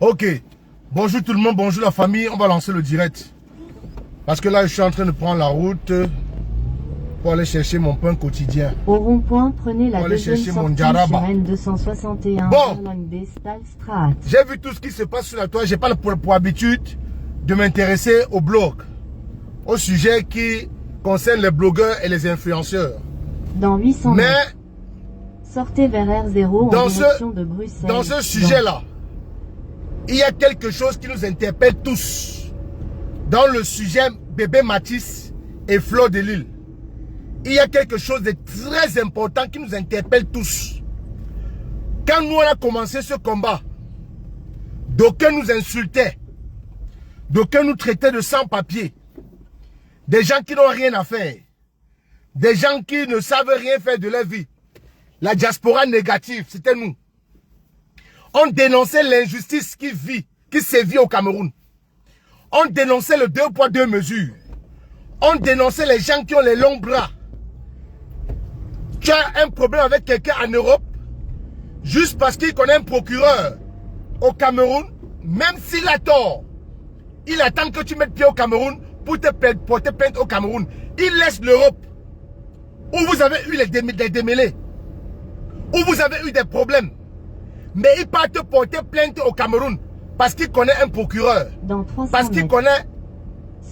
Ok. Bonjour tout le monde, bonjour la famille. On va lancer le direct. Parce que là, je suis en train de prendre la route pour aller chercher mon pain quotidien. Au rond-point, prenez la deuxième sortie sur N261. Bon, j'ai vu tout ce qui se passe sur la toile. J'ai pas pour habitude de m'intéresser au blog, au sujet qui concerne les blogueurs et les influenceurs. Dans 800 mètres, sortez vers R0 en direction de Bruxelles. Dans ce sujet-là, il y a quelque chose qui nous interpelle tous. Dans le sujet bébé Mathis et Fleur de Lille, il y a quelque chose de très important qui nous interpelle tous. Quand nous on a commencé ce combat, d'aucuns nous insultaient, d'aucuns nous traitaient de sans-papiers, des gens qui n'ont rien à faire, des gens qui ne savent rien faire de leur vie. La diaspora négative, c'était nous. On dénonçait l'injustice qui sévit au Cameroun. On dénonçait le 2 poids 2 mesures. On dénonçait les gens qui ont les longs bras. Tu as un problème avec quelqu'un en Europe, juste parce qu'il connaît un procureur au Cameroun, même s'il a tort, il attend que tu mettes pied au Cameroun pour te porter plainte au Cameroun. Il laisse l'Europe, où vous avez eu des démêlés, où vous avez eu des problèmes. Mais il part te porter plainte au Cameroun parce qu'il connaît un procureur, parce qu'il connaît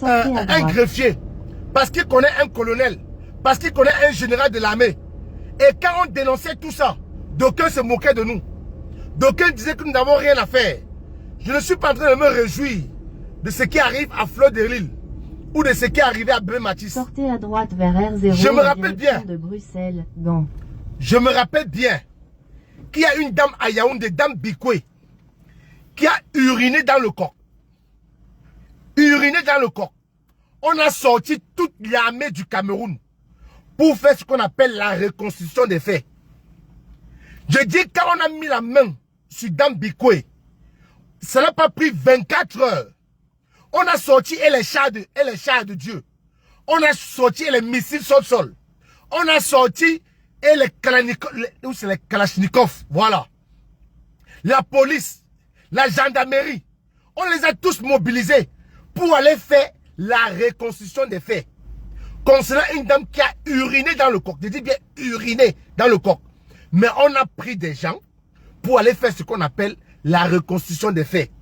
un greffier, parce qu'il connaît un colonel, parce qu'il connaît un général de l'armée. Et quand on dénonçait tout ça, d'aucuns se moquaient de nous. D'aucuns disaient que nous n'avons rien à faire. Je ne suis pas en train de me réjouir de ce qui arrive à Fleur de Lille ou de ce qui est arrivé à Bébé Mathis. Sortez à droite vers R0 je me rappelle bien de Bruxelles. Bon. Je me rappelle bien qu'il y a une dame à Yaoundé, dame Bikwe, qui a uriné dans le coq. Uriné dans le coq. On a sorti toute l'armée du Cameroun pour faire ce qu'on appelle la reconstitution des faits. Je dis, quand on a mis la main sur dame Bikwe, ça n'a pas pris 24 heures. On a sorti les chars de Dieu. On a sorti les missiles sol-sol. On a sorti les Kalachnikov, voilà. La police, la gendarmerie, on les a tous mobilisés pour aller faire la reconstitution des faits. Concernant une dame qui a uriné dans le coq, je dis bien uriné dans le coq. Mais on a pris des gens pour aller faire ce qu'on appelle la reconstitution des faits.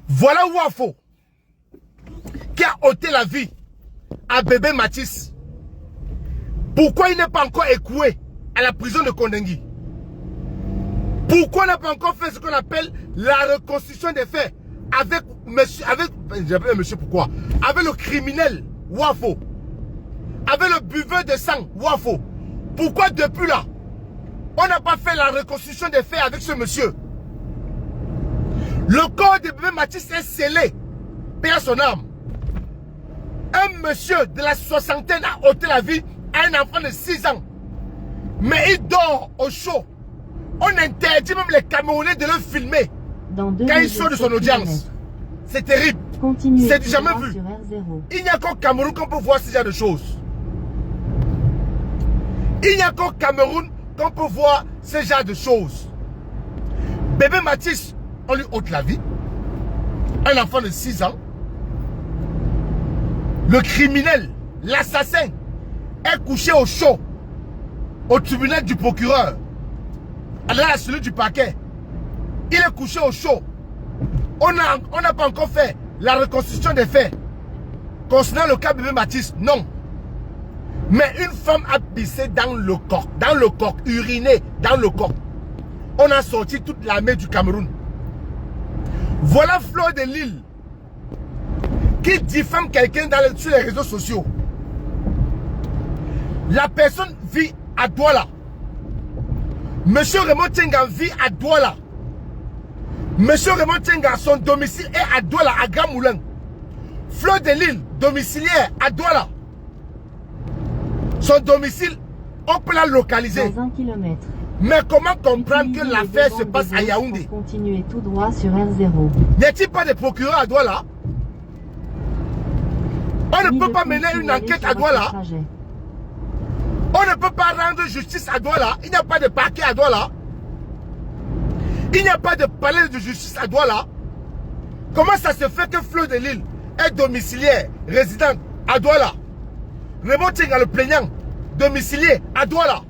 Voilà Wafo qui a ôté la vie à Bébé Mathis. Pourquoi il n'est pas encore écoué à la prison de Kondengui? Pourquoi on n'a pas encore fait ce qu'on appelle la reconstitution des faits avec le criminel Wafo, avec le buveur de sang Wafo? Pourquoi depuis là, on n'a pas fait la reconstitution des faits avec ce monsieur? Le corps de Bébé Mathis est scellé, paix à son âme. Un monsieur de la soixantaine a ôté la vie à un enfant de 6 ans. Mais il dort au chaud. On interdit même les Camerounais de le filmer quand il sort de son audience. C'est terrible. C'est du jamais vu. Il n'y a qu'au Cameroun qu'on peut voir ce genre de choses. Il n'y a qu'au Cameroun qu'on peut voir ce genre de choses. Bébé Mathis, on lui ôte la vie. Un enfant de 6 ans. Le criminel, l'assassin, est couché au chaud au tribunal du procureur, à la celui du parquet. Il est couché au chaud. On n'a pas encore fait la reconstitution des faits concernant le cas de Bébé Mathis, non. Mais une femme a pissé dans le coq, uriné dans le coq. On a sorti toute l'armée du Cameroun. Voilà Fleur de Lille qui diffame quelqu'un sur les réseaux sociaux. La personne vit à Douala. Monsieur Raymond Tenga vit à Douala. Monsieur Raymond Tenga, son domicile est à Douala, à Grand Moulin. Fleur de Lille, domiciliaire à Douala. Son domicile, on peut la localiser. Dans 1 kilomètre. Mais comment comprendre que l'affaire se passe à Yaoundé? Continuez tout droit sur R0. N'y a-t-il pas de procureur à Douala? On ne peut pas mener une enquête à Douala. On ne peut pas rendre justice à Douala. Il n'y a pas de parquet à Douala. Il n'y a pas de palais de justice à Douala. Comment ça se fait que Fleur de Lille est domiciliaire, résidente à Douala? Raymond Tchenga le plaignant, domicilié à Douala.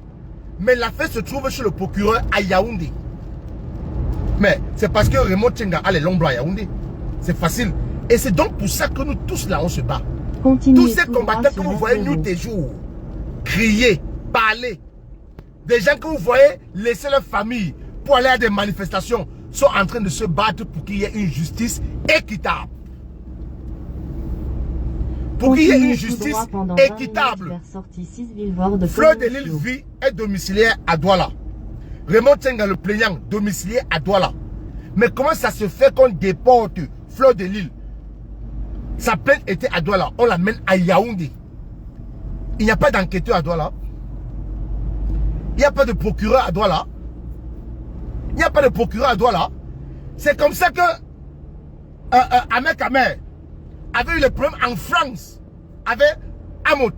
Mais l'affaire se trouve chez le procureur à Yaoundé. Mais c'est parce que Raymond Tchenga a les longs bras à Yaoundé. C'est facile. Et c'est donc pour ça que nous tous là on se bat. Tous ces combattants que vous voyez nous des jours, crier, parler, des gens que vous voyez laisser leur famille pour aller à des manifestations, sont en train de se battre pour qu'il y ait une justice équitable. Pour qu'il y ait une justice équitable. Fleur de Lille vit est domiciliaire à Douala. Raymond Tchenga le plaignant, domicilié à Douala. Mais comment ça se fait qu'on déporte Fleur de Lille? Sa plainte était à Douala. On l'amène à Yaoundé. Il n'y a pas d'enquêteur à Douala. Il n'y a pas de procureur à Douala. Il n'y a pas de procureur à Douala. C'est comme ça que Ahmed Kamer avait eu le problème en France avec Amot.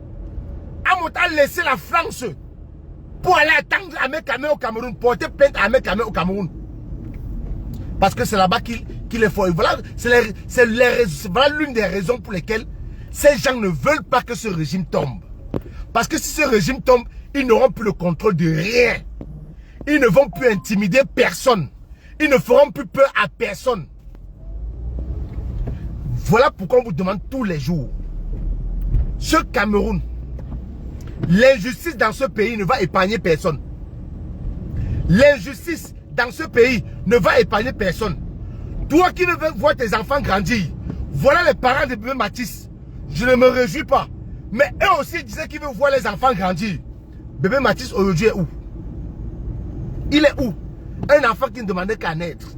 Amot a laissé la France pour aller attendre Ahmed Kamer au Cameroun, porter plainte à Ahmed Kamer au Cameroun. Parce que c'est là-bas qu'il est fort. Et voilà, voilà l'une des raisons pour lesquelles ces gens ne veulent pas que ce régime tombe. Parce que si ce régime tombe, ils n'auront plus le contrôle de rien. Ils ne vont plus intimider personne. Ils ne feront plus peur à personne. Voilà pourquoi on vous demande tous les jours. Ce Cameroun, l'injustice dans ce pays ne va épargner personne. L'injustice dans ce pays ne va épargner personne. Toi qui ne veux voir tes enfants grandir, voilà les parents de bébé Mathis. Je ne me réjouis pas. Mais eux aussi disaient qu'ils veulent voir les enfants grandir. Bébé Mathis aujourd'hui est où? Il est où? Un enfant qui ne demandait qu'à naître,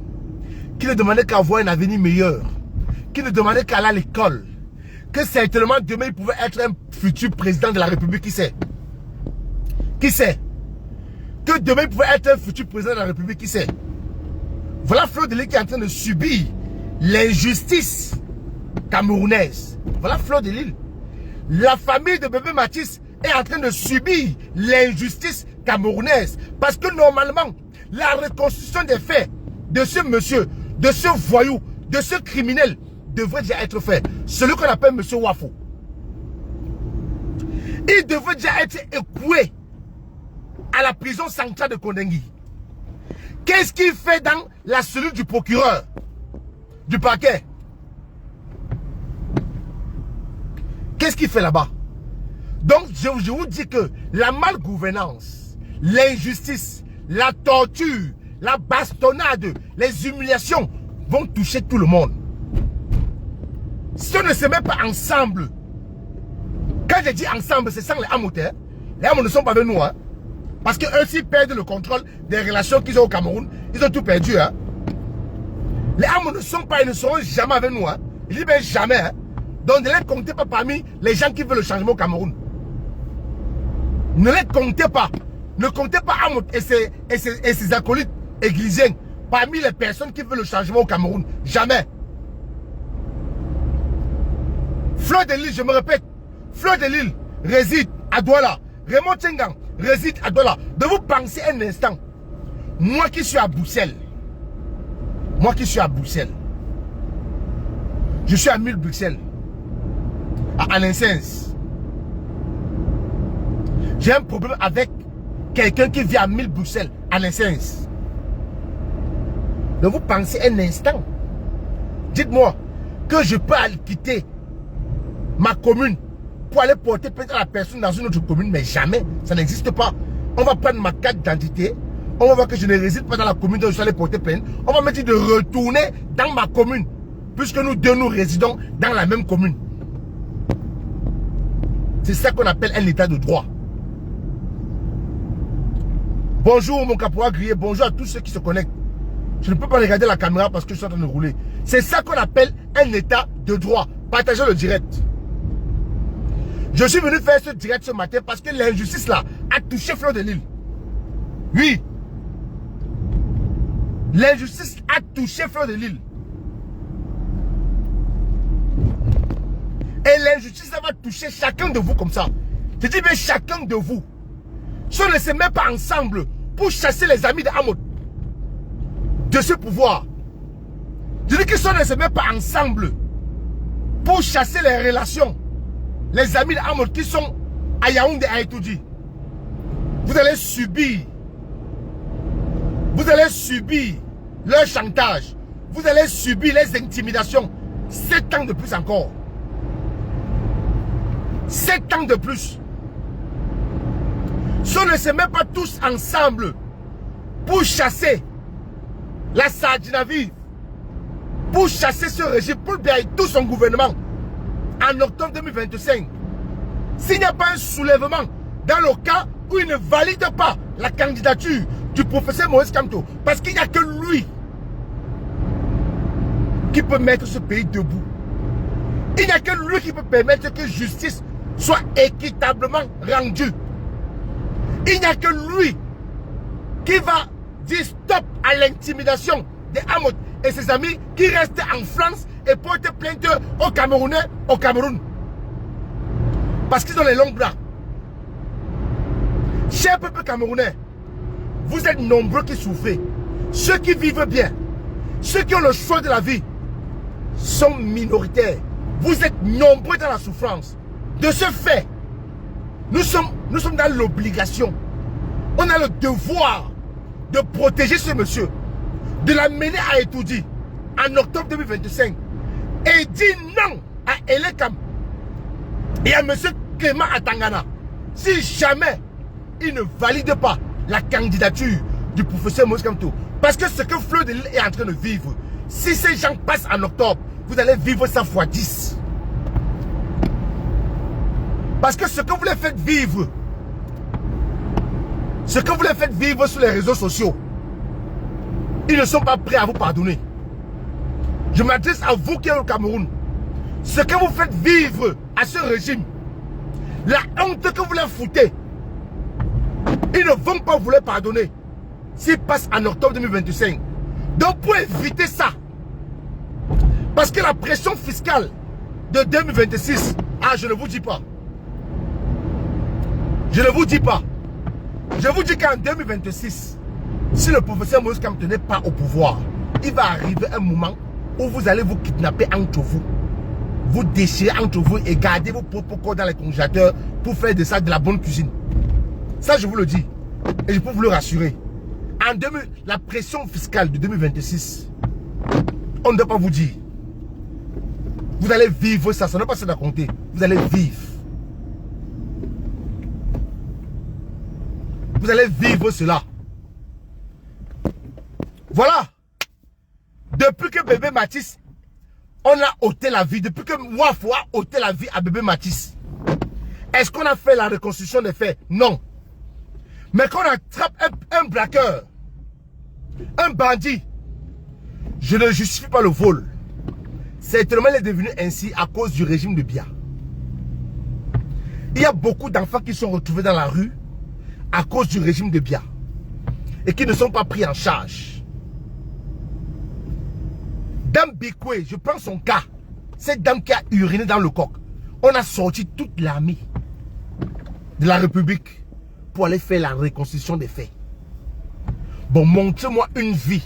qui ne demandait qu'à avoir un avenir meilleur, qui ne demandait qu'à aller à l'école, que certainement demain il pouvait être un futur président de la République, qui sait? Qui sait? Que demain il pouvait être un futur président de la République, qui sait? Voilà Fleur de Lille qui est en train de subir l'injustice camerounaise. Voilà Fleur de Lille. La famille de bébé Mathis est en train de subir l'injustice camerounaise. Parce que normalement, la reconstruction des faits de ce monsieur, de ce voyou, de ce criminel devrait déjà être fait. Celui qu'on appelle monsieur Wafo. Il devrait déjà être écoué à la prison centrale de Kondengui. Qu'est-ce qu'il fait dans la cellule du procureur, du parquet? Qu'est-ce qu'il fait là-bas? Donc, je vous dis que la malgouvernance, l'injustice, la torture, la bastonnade, les humiliations vont toucher tout le monde. Si on ne se met pas ensemble, quand je dis ensemble, c'est sans les Amouteurs. Les Amouteurs ne sont pas avec nous, hein. Parce qu'eux, s'ils perdent le contrôle des relations qu'ils ont au Cameroun, ils ont tout perdu, hein. Les Amouteurs ne sont pas, ils ne seront jamais avec nous, hein. Ils disent bien jamais, hein. Donc ne les comptez pas parmi les gens qui veulent le changement au Cameroun. Ne les comptez pas. Ne comptez pas Amot et ses acolytes églisiens parmi les personnes qui veulent le changement au Cameroun. Jamais. Fleur de Lille, je me répète, Fleur de Lille réside à Douala. Raymond Tchenga réside à Douala. De vous penser un instant. Moi qui suis à Bruxelles. Moi qui suis à Bruxelles. Je suis à 1000 Bruxelles. À Alain-Sens. J'ai un problème avec quelqu'un qui vit à 1000 Bruxelles, à Alain-Sens. Donc vous pensez un instant. Dites-moi que je peux aller quitter ma commune pour aller porter plainte à la personne dans une autre commune, mais jamais, ça n'existe pas. On va prendre ma carte d'identité, on va voir que je ne réside pas dans la commune dont je suis allé porter plainte, on va me dire de retourner dans ma commune, puisque nous deux nous résidons dans la même commune. C'est ça qu'on appelle un état de droit. Bonjour mon caporal grillé, bonjour à tous ceux qui se connectent. Je ne peux pas regarder la caméra parce que je suis en train de rouler. C'est ça qu'on appelle un état de droit. Partagez le direct. Je suis venu faire ce direct ce matin parce que l'injustice là a touché Fleur de Lille. Oui. L'injustice a touché Fleur de Lille. Et l'injustice ça va toucher chacun de vous comme ça. Je dis bien chacun de vous. Si on ne se met pas ensemble pour chasser les amis de Amot, de ce pouvoir. Je dis qu'ils ne se mettent pas ensemble pour chasser les relations. Les amis d'Amod qui sont à Yaoundé et à Etoudi. Vous allez subir. Vous allez subir leur chantage. Vous allez subir les intimidations. 7 ans de plus encore. 7 ans de plus. Si on ne se met pas tous ensemble pour chasser la Sardinavie, pour chasser ce régime, pour libérer tout son gouvernement en octobre 2025, s'il n'y a pas un soulèvement dans le cas où il ne valide pas la candidature du professeur Moïse Kamto, parce qu'il n'y a que lui qui peut mettre ce pays debout. Il n'y a que lui qui peut permettre que justice soit équitablement rendue. Il n'y a que lui qui va dire stop à l'intimidation de Amod et ses amis qui restent en France et portent plainte aux Camerounais au Cameroun. Parce qu'ils ont les longs bras. Cher peuple camerounais, vous êtes nombreux qui souffrez. Ceux qui vivent bien, ceux qui ont le choix de la vie, sont minoritaires. Vous êtes nombreux dans la souffrance. De ce fait, nous sommes dans l'obligation. On a le devoir de protéger ce monsieur, de l'amener à Etoudi en octobre 2025 et dire non à Elekam et à monsieur Clément Atangana si jamais il ne valide pas la candidature du professeur Moïse Kamto. Parce que ce que Fleur de Lille est en train de vivre, si ces gens passent en octobre, vous allez vivre ça fois 10. Parce que ce que vous les faites vivre, sur les réseaux sociaux, ils ne sont pas prêts à vous pardonner. Je m'adresse à vous qui êtes au Cameroun. Ce que vous faites vivre à ce régime, la honte que vous leur foutez, ils ne vont pas vous les pardonner s'ils passent en octobre 2025. Donc pour éviter ça, parce que la pression fiscale de 2026, je ne vous dis pas. Je ne vous dis pas. Je vous dis qu'en 2026, si le professeur Moïse Kamto n'est pas au pouvoir, il va arriver un moment où vous allez vous kidnapper entre vous. Vous déchirer entre vous et garder vos propres corps dans les congélateurs pour faire de ça de la bonne cuisine. Ça, je vous le dis. Et je peux vous le rassurer. La pression fiscale de 2026, on ne doit pas vous dire. Vous allez vivre ça, ça n'est pas ça à compter. Vous allez vivre. Vous allez vivre cela. Voilà. Depuis que bébé Matisse, on a ôté la vie. Depuis que Wafo a ôté la vie à bébé Matisse. Est-ce qu'on a fait la reconstruction des faits? Non. Mais quand on attrape un braqueur, un bandit, je ne justifie pas le vol. Certainement, il est devenu ainsi à cause du régime de Biya. Il y a beaucoup d'enfants qui sont retrouvés dans la rue à cause du régime de Biya et qui ne sont pas pris en charge. Dame Bikwe, je prends son cas. Cette dame qui a uriné dans le coq. On a sorti toute l'armée de la République pour aller faire la reconstruction des faits. Bon, montrez-moi une vie.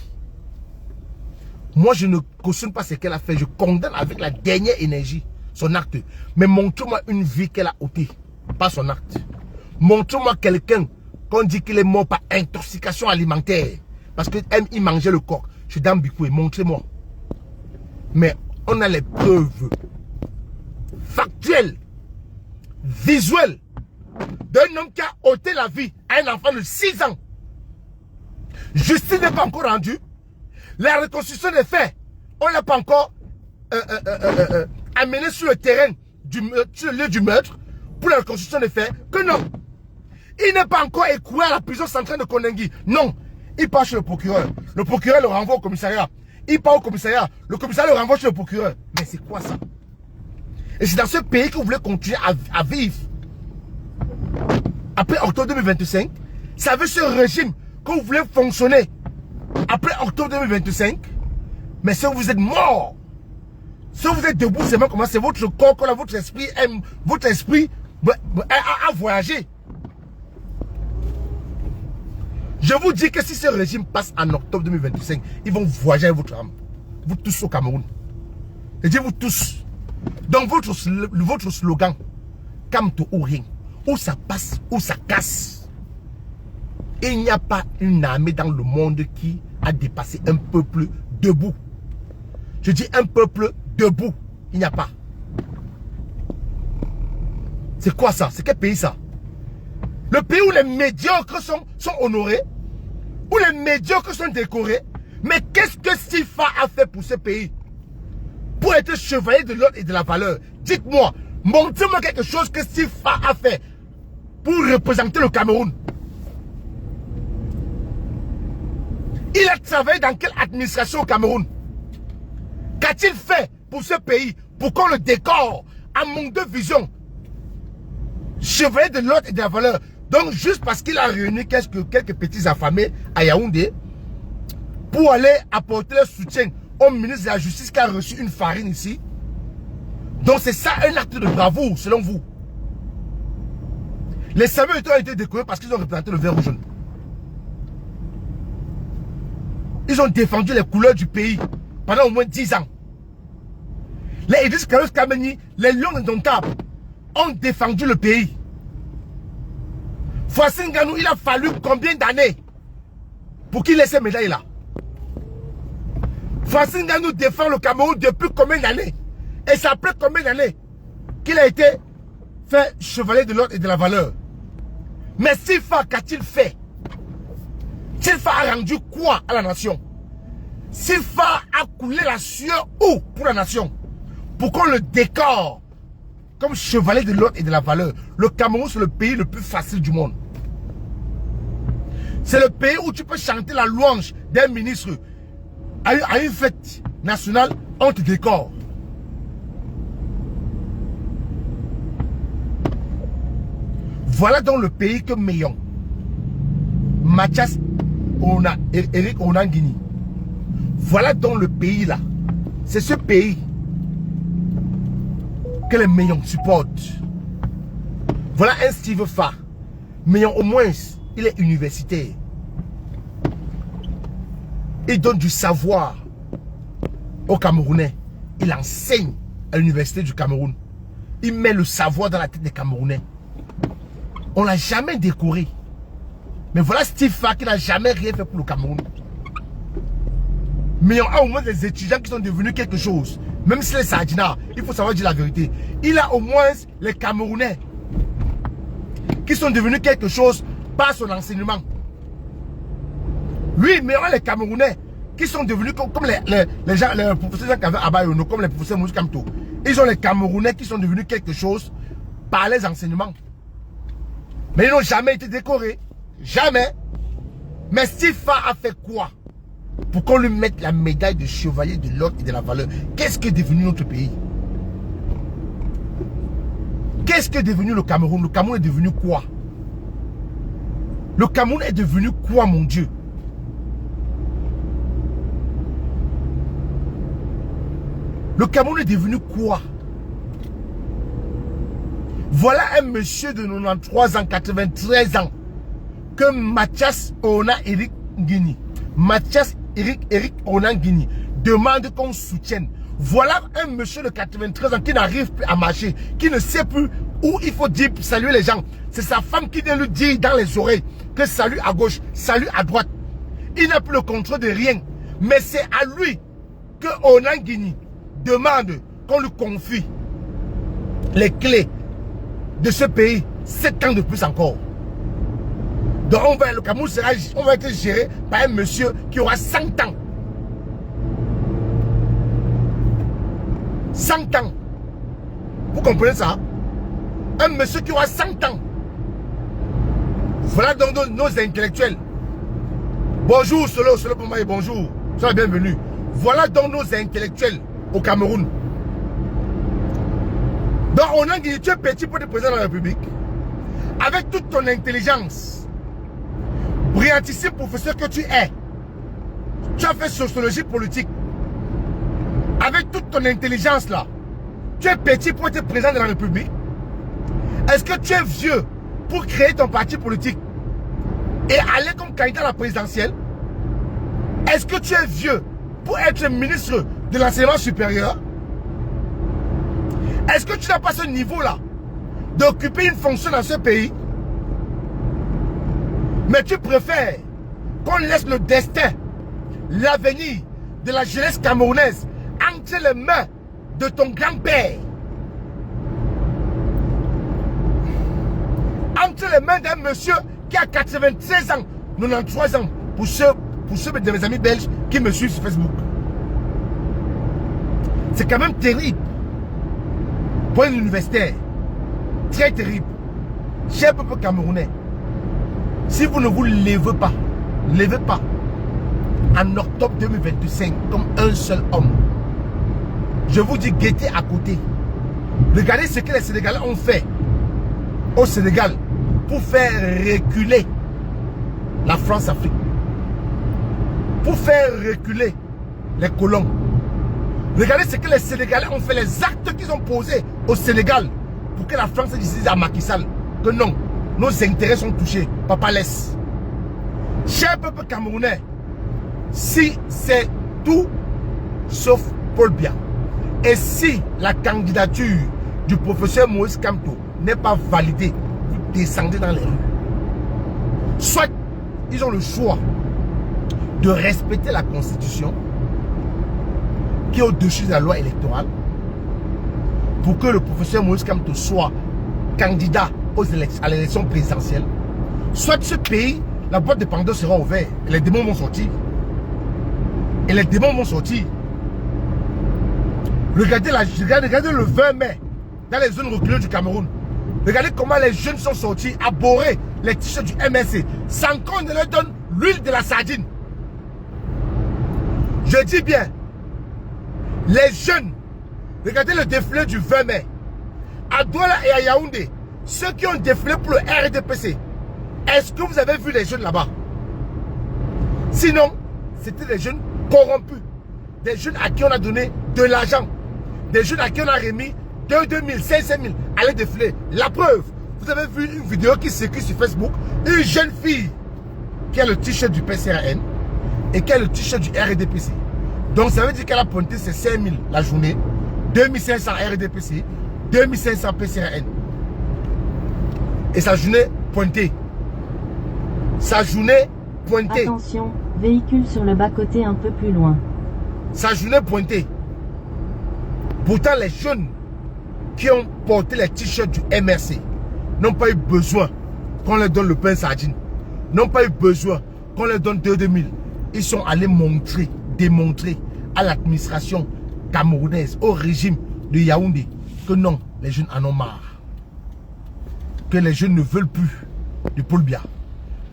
Moi, je ne cautionne pas ce qu'elle a fait. Je condamne avec la dernière énergie son acte. Mais montrez-moi une vie qu'elle a ôtée, pas son acte. Montrez-moi quelqu'un qu'on dit qu'il est mort par intoxication alimentaire. Parce qu'il mangeait le coq. Je suis Dame Bikwe, montrez-moi. Mais on a les preuves factuelles, visuelles, d'un homme qui a ôté la vie à un enfant de 6 ans. Justice n'est pas encore rendue. La reconstruction des faits, on n'a pas encore amené sur le terrain, sur le lieu du meurtre, pour la reconstruction des faits, que non. Il n'est pas encore écroué à la prison centrale de Kondengi. Non, il part chez le procureur. Le procureur le renvoie au commissariat. Il part au commissariat. Le commissariat le renvoie chez le procureur. Mais c'est quoi ça? Et c'est dans ce pays que vous voulez continuer à vivre. Après octobre 2025, ça veut ce régime que vous voulez fonctionner après octobre 2025. Mais si vous êtes mort, si vous êtes debout, c'est comment c'est votre corps, votre esprit aime, votre esprit a voyagé. Je vous dis que si ce régime passe en octobre 2025, ils vont voyager avec votre âme. Vous tous au Cameroun. Je dis vous tous. Donc votre slogan, Kamto ou rien, où ça passe, où ça casse. Il n'y a pas une armée dans le monde qui a dépassé un peuple debout. Je dis un peuple debout. Il n'y a pas. C'est quoi ça? C'est quel pays ça? Le pays où les médiocres sont honorés, où les médiocres sont décorés. Mais qu'est-ce que Sifa a fait pour ce pays? Pour être chevalier de l'ordre et de la valeur. Dites-moi, montrez-moi quelque chose que Sifa a fait pour représenter le Cameroun. Il a travaillé dans quelle administration au Cameroun? Qu'a-t-il fait pour ce pays? Pour qu'on le décore à manque de vision? Chevalier de l'ordre et de la valeur. Donc juste parce qu'il a réuni quelques petits affamés à Yaoundé pour aller apporter le soutien au ministre de la Justice qui a reçu une farine ici. Donc c'est ça un acte de bravoure selon vous? Les Samuels ont été décorés parce qu'ils ont représenté le vert ou jaune. Ils ont défendu les couleurs du pays pendant au moins 10 ans. Les Idriss Kameni, les lions indomptables ont défendu le pays. Fassine Ganou, il a fallu combien d'années pour qu'il ait ces médailles-là? Fassine Ganou défend le Cameroun depuis combien d'années? Et ça fait combien d'années qu'il a été fait chevalier de l'ordre et de la valeur? Mais Sifa, qu'a-t-il fait? Sifa a rendu quoi à la nation? Sifa a coulé la sueur où pour la nation? Pour qu'on le décore comme chevalier de l'ordre et de la valeur. Le Cameroun, c'est le pays le plus facile du monde. C'est le pays où tu peux chanter la louange d'un ministre à une fête nationale, on te décore. Voilà donc le pays que Meillon, Mathias Eric Onanguini. Voilà donc le pays là. C'est ce pays que les Meillons supportent. Voilà un Steve Fa. Meillon au moins, il est universitaire. Il donne du savoir aux Camerounais. Il enseigne à l'université du Cameroun. Il met le savoir dans la tête des Camerounais. On ne l'a jamais décoré. Mais voilà Steve Fa qui n'a jamais rien fait pour le Cameroun. Mais on a au moins des étudiants qui sont devenus quelque chose. Même si les Sardinats, il faut savoir dire la vérité. Il a au moins les Camerounais qui sont devenus quelque chose par son enseignement. Oui, mais on a les Camerounais qui sont devenus comme les gens, les professeurs qui avaient à Bayono, comme les professeurs Moussa Kamto. Ils ont les Camerounais qui sont devenus quelque chose par les enseignements. Mais ils n'ont jamais été décorés. Jamais. Mais Sifa a fait quoi pour qu'on lui mette la médaille de chevalier de l'ordre et de la valeur? Qu'est-ce qui est devenu notre pays? Qu'est-ce qui est devenu le Cameroun? Le Cameroun est devenu quoi? Le Cameroun est devenu quoi, mon Dieu? Le Cameroun est devenu quoi? Voilà un monsieur de 93 ans, 93 ans, que Mathias Eric Guini, Mathias Eric Onanguini demande qu'on soutienne. Voilà un monsieur de 93 ans qui n'arrive plus à marcher, qui ne sait plus où il faut dire saluer les gens. C'est sa femme qui vient lui dire dans les oreilles que salut à gauche, salut à droite. Il n'a plus le contrôle de rien. Mais c'est à lui que Onanguini demande qu'on lui confie les clés de ce pays 7 ans de plus encore. Donc le Cameroun va être géré par un monsieur qui aura 100 ans. 100 ans. Vous comprenez ça? Un monsieur qui aura 100 ans. Voilà donc nos intellectuels. Bonjour Solo pour moi et bonjour. Sois bienvenue. Voilà donc nos intellectuels au Cameroun. Donc on a dit tu es petit pour être président de la République. Avec toute ton intelligence, brillantissime professeur que tu es, tu as fait sociologie politique. Avec toute ton intelligence là, tu es petit pour être président de la République. Est-ce que tu es vieux pour créer ton parti politique? et aller comme candidat à la présidentielle? Est-ce que tu es vieux pour être ministre de l'enseignement supérieur? Est-ce que tu n'as pas ce niveau-là d'occuper une fonction dans ce pays? Mais tu préfères qu'on laisse le destin, l'avenir de la jeunesse camerounaise entre les mains de ton grand-père, entre les mains d'un monsieur qui a 96 ans, 93 ans, pour ceux de mes amis belges qui me suivent sur Facebook. C'est quand même terrible pour un universitaire. Très terrible. Cher peuple camerounais, si vous ne vous levez pas en octobre 2025 comme un seul homme, je vous dis, guettez à côté. Regardez ce que les Sénégalais ont fait au Sénégal pour faire reculer la France-Afrique, pour faire reculer les colons. Regardez ce que les Sénégalais ont fait, les actes qu'ils ont posés au Sénégal pour que la France dise à Macky Sall que non, nos intérêts sont touchés. Papa laisse. Cher peuple camerounais, si c'est tout sauf Paul Biya, et si la candidature du professeur Moïse Kamto n'est pas validée, vous descendez dans les rues. Soit ils ont le choix de respecter la Constitution qui est au-dessus de la loi électorale pour que le professeur Moïse Kamto soit candidat à l'élection présidentielle. Soit ce pays, la boîte de Pandore sera ouverte et les démons vont sortir. Et les démons vont sortir. Regardez le 20 mai dans les zones reculées du Cameroun. Regardez comment les jeunes sont sortis à bourrer les t-shirts du MSC sans qu'on ne leur donne l'huile de la sardine. Je dis bien, les jeunes, regardez le défilé du 20 mai. À Douala et à Yaoundé, ceux qui ont défilé pour le RDPC, est-ce que vous avez vu les jeunes là-bas? Sinon, c'était des jeunes corrompus. Des jeunes à qui on a donné de l'argent. Des jeunes à qui on a remis 2 000, 5 000 à les défiler. La preuve, vous avez vu une vidéo qui circule sur Facebook. Une jeune fille qui a le t-shirt du PCRN et qui a le t-shirt du RDPC. Donc ça veut dire qu'elle a pointé ses 5 000 la journée, 2500 RDPC, 2500 PCRN. Et sa journée pointée. Sa journée pointée. Attention, véhicule sur le bas-côté un peu plus loin. Sa journée pointée. Pourtant, les jeunes qui ont porté les t-shirts du MRC n'ont pas eu besoin qu'on leur donne le pain sardine. N'ont pas eu besoin qu'on leur donne 2 000. Ils sont allés montrer, démontrer à l'administration camerounaise, au régime de Yaoundé, que non, les jeunes en ont marre. Que les jeunes ne veulent plus de Paul Biya.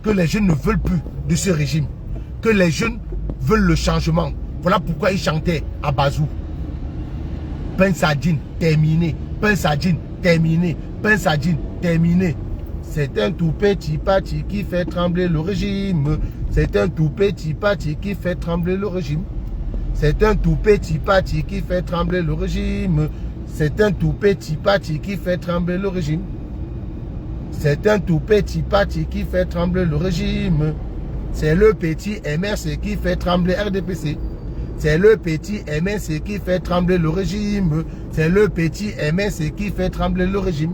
Que les jeunes ne veulent plus de ce régime. Que les jeunes veulent le changement. Voilà pourquoi ils chantaient à Bazou. Pain sardine, terminé. Pain sardine, terminé. Pain sardine, terminé. C'est un tout petit parti qui fait trembler le régime. C'est un tout petit parti qui fait trembler le régime. C'est un tout petit parti qui fait trembler le régime. C'est un tout petit parti qui fait trembler le régime. C'est un tout petit parti qui fait trembler le régime. C'est le petit MRC qui fait trembler RDPC. C'est le petit MRC qui fait trembler le régime. C'est le petit MRC qui fait trembler le régime.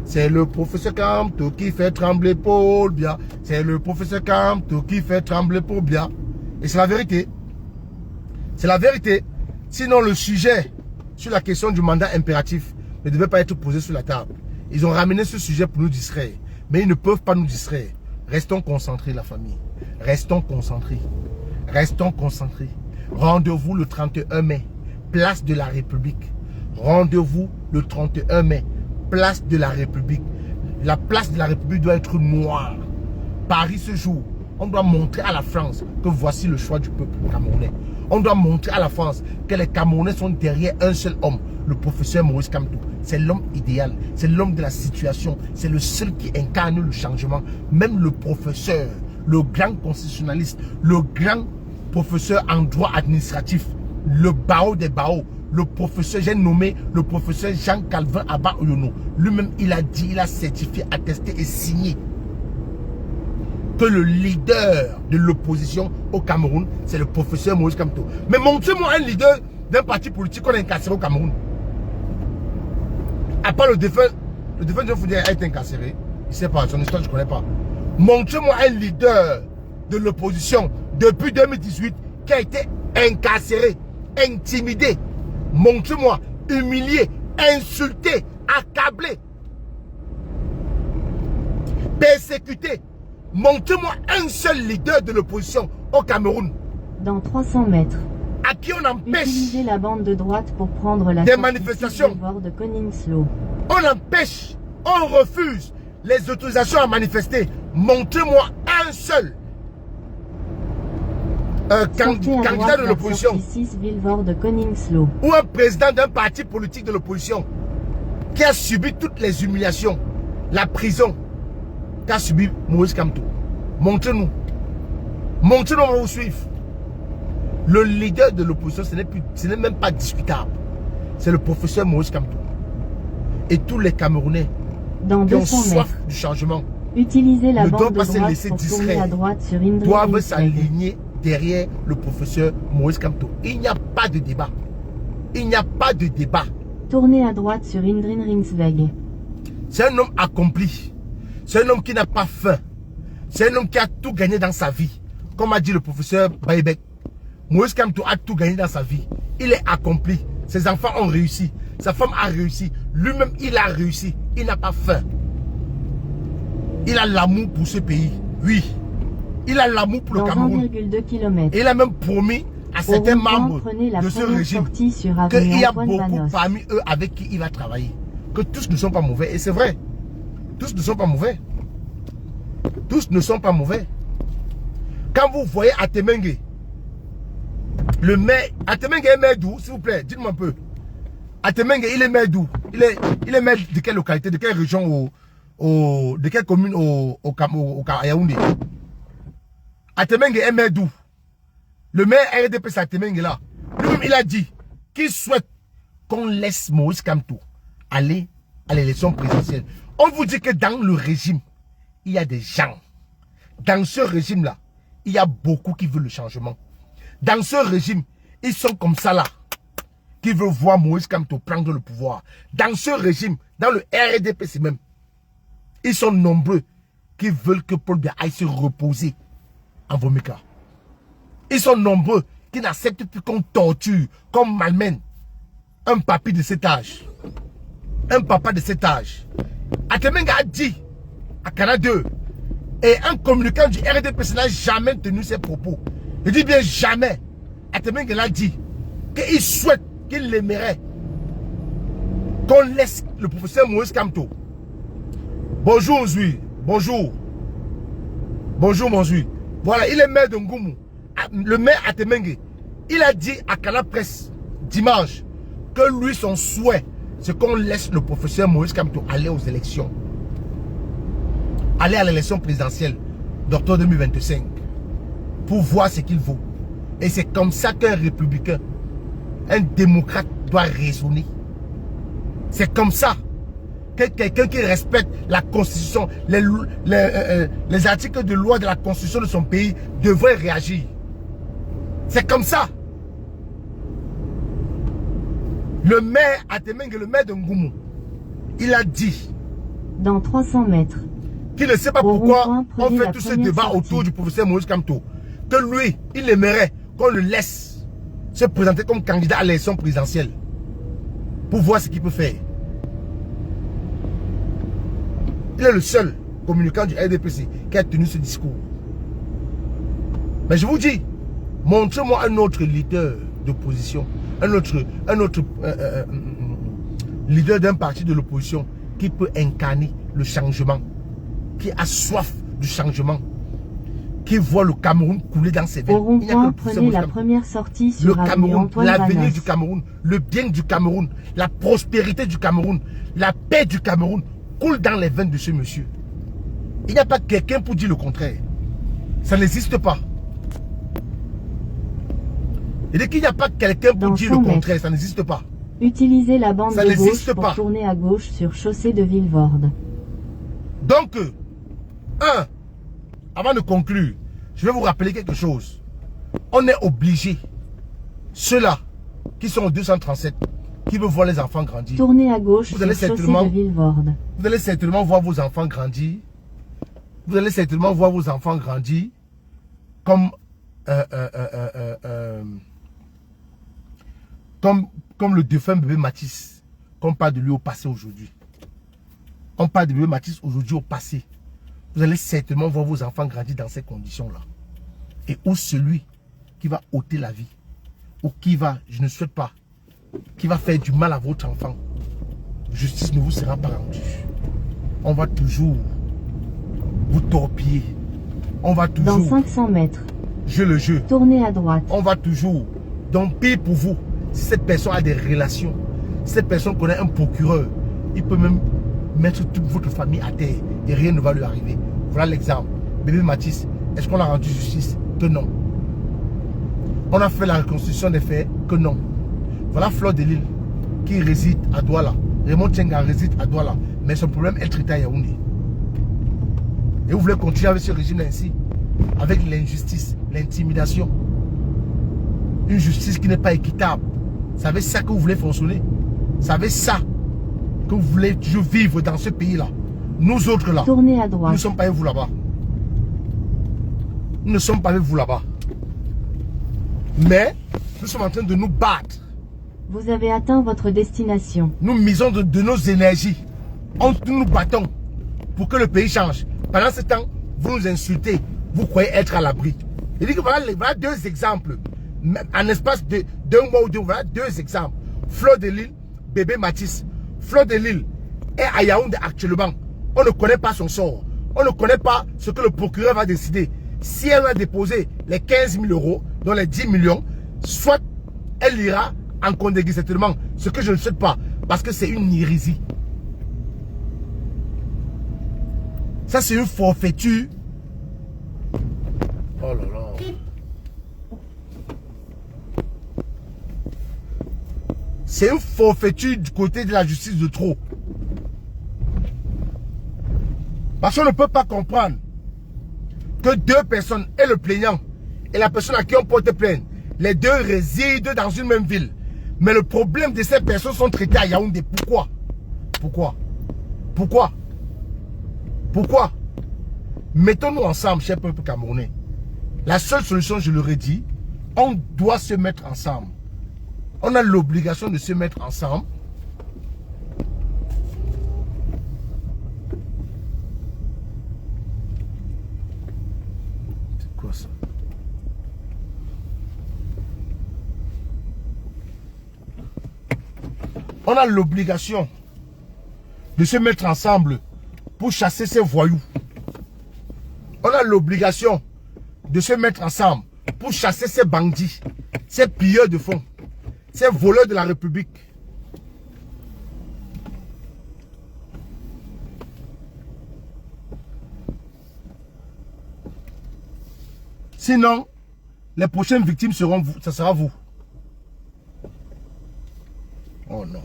C'est le professeur Kamto qui fait trembler Paul Biya. C'est le professeur Kamto qui fait trembler Paul Biya. Et c'est la vérité. C'est la vérité. Sinon, le sujet sur la question du mandat impératif ne devait pas être posé sur la table. Ils ont ramené ce sujet pour nous distraire. Mais ils ne peuvent pas nous distraire. Restons concentrés, la famille. Restons concentrés. Restons concentrés. Rendez-vous le 31 mai, place de la République. Rendez-vous le 31 mai, place de la République. La place de la République doit être noire. Paris ce jour, on doit montrer à la France que voici le choix du peuple camerounais. On doit montrer à la France que les Camerounais sont derrière un seul homme, le professeur Moïse Kamto. C'est l'homme idéal, c'est l'homme de la situation, c'est le seul qui incarne le changement. Même le professeur, le grand constitutionnaliste, le grand professeur en droit administratif, le Bao des Bao, le professeur, j'ai nommé le professeur Jean-Calvin Abba-Oyono. Lui-même, il a dit, il a certifié, attesté et signé que le leader de l'opposition au Cameroun, c'est le professeur Moïse Kamto. Mais montrez-moi un leader d'un parti politique qu'on a incarcéré au Cameroun. À part le défunt John Foundiaye a été incarcéré. Je ne sais pas, son histoire je ne connais pas. Montrez-moi un leader de l'opposition depuis 2018 qui a été incarcéré, intimidé. Montrez-moi, humilié, insulté, accablé, persécuté. Montrez-moi un seul leader de l'opposition au Cameroun. Dans 300 mètres. À qui on empêche utilisez la bande de droite pour prendre la des manifestations. de Koningslo. On empêche, on refuse les autorisations à manifester. Montrez-moi un seul candidat de l'opposition ou un président d'un parti politique de l'opposition qui a subi toutes les humiliations, la prison qu'a subi Moïse Kamto. Montrez-nous. Montrez-nous, on va vous suivre. Le leader de l'opposition, ce n'est même pas discutable. C'est le professeur Moïse Kamto. Et tous les Camerounais qui ont soif du changement utilisez la ne bande doivent de pas se droite laisser pour distraire. tourner à droite sur Indre Doivent Ringsweg. s'aligner derrière le professeur Moïse Kamto. Il n'y a pas de débat. Il n'y a pas de débat. Tournez à droite sur Indre Ringsweg. C'est un homme accompli. C'est un homme qui n'a pas faim. C'est un homme qui a tout gagné dans sa vie. Comme a dit le professeur Baïbek. Moïse Kamto a tout gagné dans sa vie. Il est accompli. Ses enfants ont réussi. Sa femme a réussi. Lui-même, il a réussi. Il n'a pas faim. Il a l'amour pour ce pays. Oui. Il a l'amour pour le Cameroun. 1,2 km. Et il a même promis à certains membres de ce régime qu'il y a beaucoup parmi eux avec qui il va travailler. Que tous ne sont pas mauvais. Et c'est vrai. Tous ne sont pas mauvais. Tous ne sont pas mauvais. Quand vous voyez Atemengue, le maire, Atemengue est maire d'où, s'il vous plaît, dites-moi un peu. Atemengue, il est maire d'où? Il est maire de quelle localité, de quelle région, de quelle commune au Yaoundé? Atemengue est maire d'où? Le maire RDP, c'est Atemengue là. Lui-même, il a dit qu'il souhaite qu'on laisse Moïse Kamto aller à l'élection présidentielle. On vous dit que dans le régime, il y a des gens. Dans ce régime-là, il y a beaucoup qui veulent le changement. Dans ce régime, ils sont comme ça là, qui veulent voir Moïse Kamto prendre le pouvoir. Dans ce régime, dans le RDPC même, ils sont nombreux qui veulent que Paul Biya aille se reposer en Vomika. Ils sont nombreux qui n'acceptent plus qu'on torture, qu'on malmène un papy de cet âge. Un papa de cet âge. Atemengue a dit à Canal 2 et un communicant du RDPC n'a jamais tenu ses propos. Je dis bien jamais. Atemengue l'a dit qu'il souhaite, qu'il aimerait qu'on laisse le professeur Moïse Kamto. Bonjour Zui. Bonjour. Bonjour mon Zui. Voilà, il est maire de Ngoumou. Le maire Atemengue, il a dit à Canal Presse dimanche que lui son souhait c'est qu'on laisse le professeur Moïse Kamto aller aux élections. Aller à l'élection présidentielle d'octobre 2025 pour voir ce qu'il vaut. Et c'est comme ça qu'un républicain, un démocrate doit raisonner. C'est comme ça que quelqu'un qui respecte la constitution, les articles de loi de la constitution de son pays devrait réagir. C'est comme ça. Le maire Atemengue, le maire de Ngoumou, il a dit dans 300 mètres qu'il ne sait pas pourquoi on fait tout ce débat autour du professeur Moïse Kamto. Que lui, il aimerait qu'on le laisse se présenter comme candidat à l'élection présidentielle pour voir ce qu'il peut faire. Il est le seul communicant du RDPC qui a tenu ce discours. Mais je vous dis, montrez-moi un autre leader d'opposition, un autre leader d'un parti de l'opposition qui peut incarner le changement, qui a soif du changement, qui voit le Cameroun couler dans ses veines. Au rond-point, prenez la première sortie sur le Cameroun, l'avenir du Cameroun, le bien du Cameroun, la prospérité du Cameroun, la paix du Cameroun coule dans les veines de ce monsieur. Il n'y a pas quelqu'un pour dire le contraire. Ça n'existe pas. Il dit qu'il n'y a pas quelqu'un pour dire le contraire, ça n'existe pas. Utilisez la bande de gauche pour tourner à gauche sur chaussée de Villevorde. Donc, avant de conclure, je vais vous rappeler quelque chose. On est obligé, ceux-là qui sont au 237, qui veulent voir les enfants grandir. Tournez à gauche Vous allez sur chaussée de Villevorde. Vous allez certainement voir vos enfants grandir. Vous allez certainement voir vos enfants grandir comme le défunt bébé Mathis, qu'on parle de lui au passé aujourd'hui. On parle de bébé Mathis aujourd'hui au passé. Vous allez certainement voir vos enfants grandir dans ces conditions-là. Et où celui qui va ôter la vie, ou qui va, je ne souhaite pas, qui va faire du mal à votre enfant, justice ne vous sera pas rendue. On va toujours vous torpiller. On va toujours... Dans 500 mètres. Jouer le jeu. Tournez à droite. On va toujours... Donc, pire pour vous, si cette personne a des relations, si cette personne connaît un procureur, il peut même mettre toute votre famille à terre et rien ne va lui arriver. Voilà l'exemple. Bébé Mathis, est-ce qu'on a rendu justice? Que non. On a fait la reconstruction des faits? Que non. Voilà Fleur de Lille qui réside à Douala. Raymond Tchenga réside à Douala. Mais son problème est traité à Yaoundé. Et vous voulez continuer avec ce régime ainsi, avec l'injustice, l'intimidation. Une justice qui n'est pas équitable. C'est avec ça que vous voulez fonctionner. C'est avec ça que vous voulez toujours vivre dans ce pays-là. Nous autres là, tournez à droite. Nous ne sommes pas avec vous là-bas. Nous ne sommes pas avec vous là-bas. Mais nous sommes en train de nous battre. Vous avez atteint votre destination. Nous misons de nos énergies. Nous nous battons pour que le pays change. Pendant ce temps, vous nous insultez. Vous croyez être à l'abri. Il dit que voilà deux exemples. En espace d'un mois ou deux, voilà deux exemples. Fleur de Lille, bébé Mathis. Fleur de Lille est à Yaoundé actuellement. On ne connaît pas son sort. On ne connaît pas ce que le procureur va décider. Si elle va déposer les 15 000 euros, dans les 10 millions, soit elle ira en condamnement. Ce que je ne souhaite pas, parce que c'est une hérésie. Ça, c'est une forfaiture. Oh là là. C'est une forfaiture du côté de la justice de trop. Parce qu'on ne peut pas comprendre que deux personnes, et le plaignant, et la personne à qui on porte plainte, les deux résident dans une même ville. Mais le problème de ces personnes sont traitées à Yaoundé. Pourquoi? Pourquoi? Pourquoi? Pourquoi? Mettons-nous ensemble, cher peuple camerounais. La seule solution, je leur ai dit, on doit se mettre ensemble. On a l'obligation de se mettre ensemble. C'est quoi ça? On a l'obligation de se mettre ensemble pour chasser ces voyous. On a l'obligation de se mettre ensemble pour chasser ces bandits, ces pilleurs de fonds, ces voleurs de la République. Sinon, les prochaines victimes seront vous, ça sera vous. Oh non.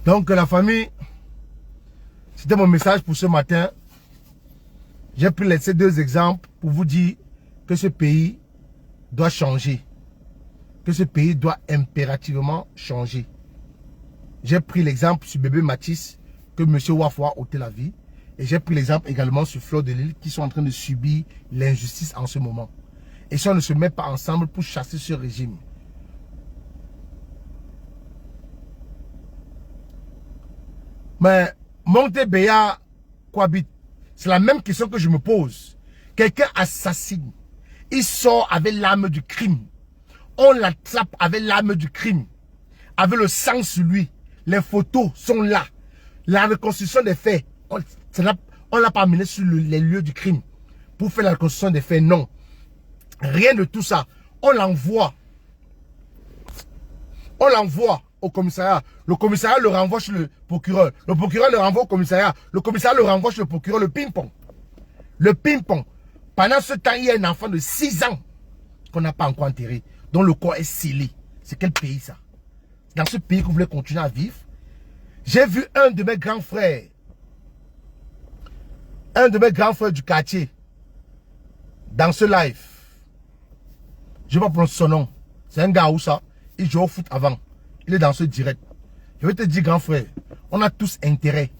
Donc la famille, c'était mon message pour ce matin. J'ai pris ces deux exemples pour vous dire que ce pays doit changer. Que ce pays doit impérativement changer. J'ai pris l'exemple sur bébé Mathis, que M. Wafo a ôté la vie. Et j'ai pris l'exemple également sur Fleur de Lille, qui sont en train de subir l'injustice en ce moment. Et si on ne se met pas ensemble pour chasser ce régime, mais Montebéa cohabite. C'est la même question que je me pose. Quelqu'un assassine. Il sort avec l'arme du crime. On l'attrape avec l'arme du crime. Avec le sang sur lui. Les photos sont là. La reconstruction des faits. On ne l'a pas amené sur les lieux du crime. Pour faire la reconstruction des faits, non. Rien de tout ça. On l'envoie On l'envoie au commissariat. Le commissariat le renvoie chez le procureur. Le procureur le renvoie au commissariat. Le commissariat le renvoie chez le procureur. Le ping-pong. Le ping-pong. Pendant ce temps, il y a un enfant de 6 ans qu'on n'a pas encore enterré, dont le corps est scellé. C'est quel pays ça? Dans ce pays que vous voulez continuer à vivre? J'ai vu un de mes grands frères. Un de mes grands frères du quartier. Dans ce live. Je ne vais pas prendre son nom. C'est un gars où ça. Il joue au foot avant. Il est dans ce direct. Je vais te dire, grand frère, on a tous intérêt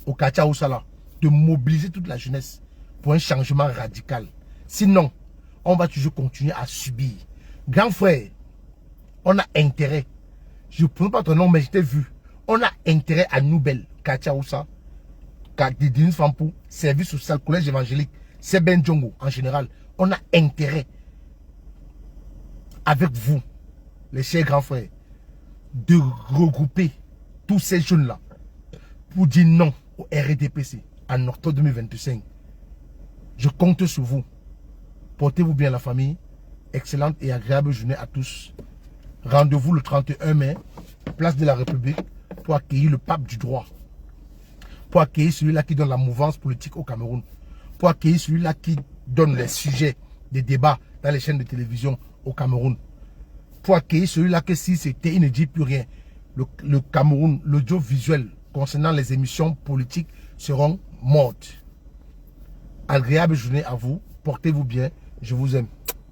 au quartier Oussala de mobiliser toute la jeunesse pour un changement radical. Sinon, on va toujours continuer à subir. Grand frère, on a intérêt. Je ne prends pas ton nom, mais je t'ai vu. On a intérêt à Nouvelle, quartier Oussa, Denis Fampou, service social, collège évangélique, Seben Djongo en général. On a intérêt avec vous, les chers grands frères, de regrouper tous ces jeunes-là pour dire non au RDPC en octobre 2025. Je compte sur vous. Portez-vous bien la famille. Excellente et agréable journée à tous. Rendez-vous le 31 mai, place de la République, pour accueillir le pape du droit. Pour accueillir celui-là qui donne la mouvance politique au Cameroun. Pour accueillir celui-là qui donne les sujets des débats dans les chaînes de télévision au Cameroun. Pour accueillir celui-là que si c'était, il ne dit plus rien. Le Cameroun, l'audiovisuel concernant les émissions politiques seront mortes. Agréable journée à vous. Portez-vous bien. Je vous aime.